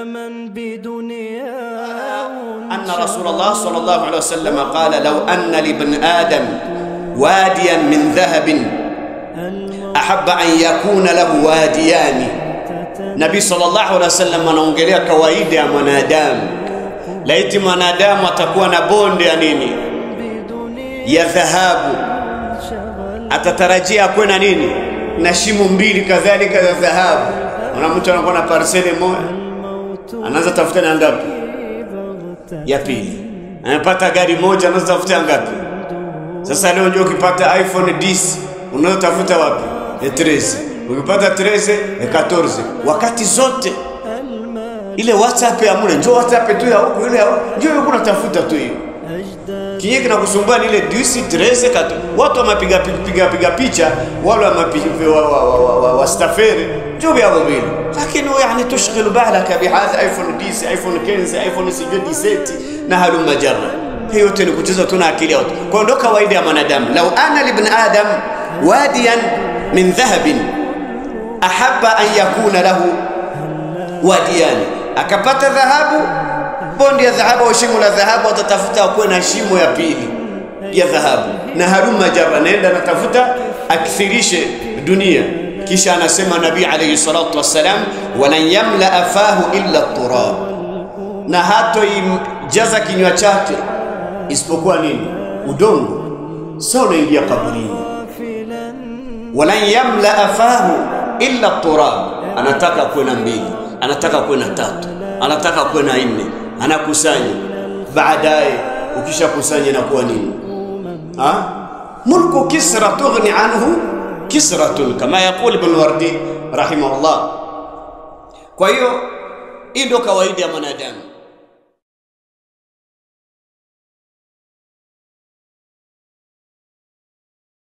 من بدنيا أن رسول الله صلى الله عليه وسلم قال لو أن لابن آدم واديا من ذهب أحب أن يكون له واديان. Nabii sallallahu alaihi wasallam anaongelea kawaida ya mwanadamu. Laiti mwanadamu atakuwa na bonde ya nini? Ya dhahabu. Atatarajia kuwa na nini? Na shimo mbili kadhalika za dhahabu. Una mtu anakuwa na parcele moja, anaanza tafuta na ngapi? Ya pili. Anapata gari moja, anaanza tafuta ngapi? Sasa leo ndio ukipata iPhone 10 unaweza tafuta wapi? 13. Ukipata 13, 14. Wakati zote ile WhatsApp ya mule, njoo WhatsApp tu ya huko, ile njoo yuko unatafuta tu hiyo. Kinye kinakusumbua ni ile 10, 13, 14. Watu wamepiga picha, wale wa staferi, njoo ya mobile. Lakini yani tushghilu balaka bihadha iPhone 10, iPhone 15, iPhone 17 na halu majarra. Hiyo yote ni kucheza tu na akili yako. Kwa ndo kawaida ya mwanadamu. Law ana libn adam wadiyan min dhahabin ahabba an yakuna lahu wadiyan. Akapata dhahabu, bondi ya dhahabu au shimo la dhahabu, atatafuta kuwe na shimo ya pili ya dhahabu. Na haruma jarra, naenda natafuta akthirishe dunia. Kisha anasema Nabii alayhi salatu wassalam, walan yamla afahu illa turab. Na hato jaza kinywa chake isipokuwa nini? Udongo. Sasa unaingia kaburini. Walan yamla afahu illa turab. Anataka kuwe na mbili, anataka kuwe na tatu, anataka kuwe na nne, anakusanya. Baadaye ukishakusanya inakuwa nini? Mulku Kisra tughni anhu kisratun, kama yaqul Ibn Wardi rahimahullah. Kwa hiyo ndio kawaida ya mwanadamu.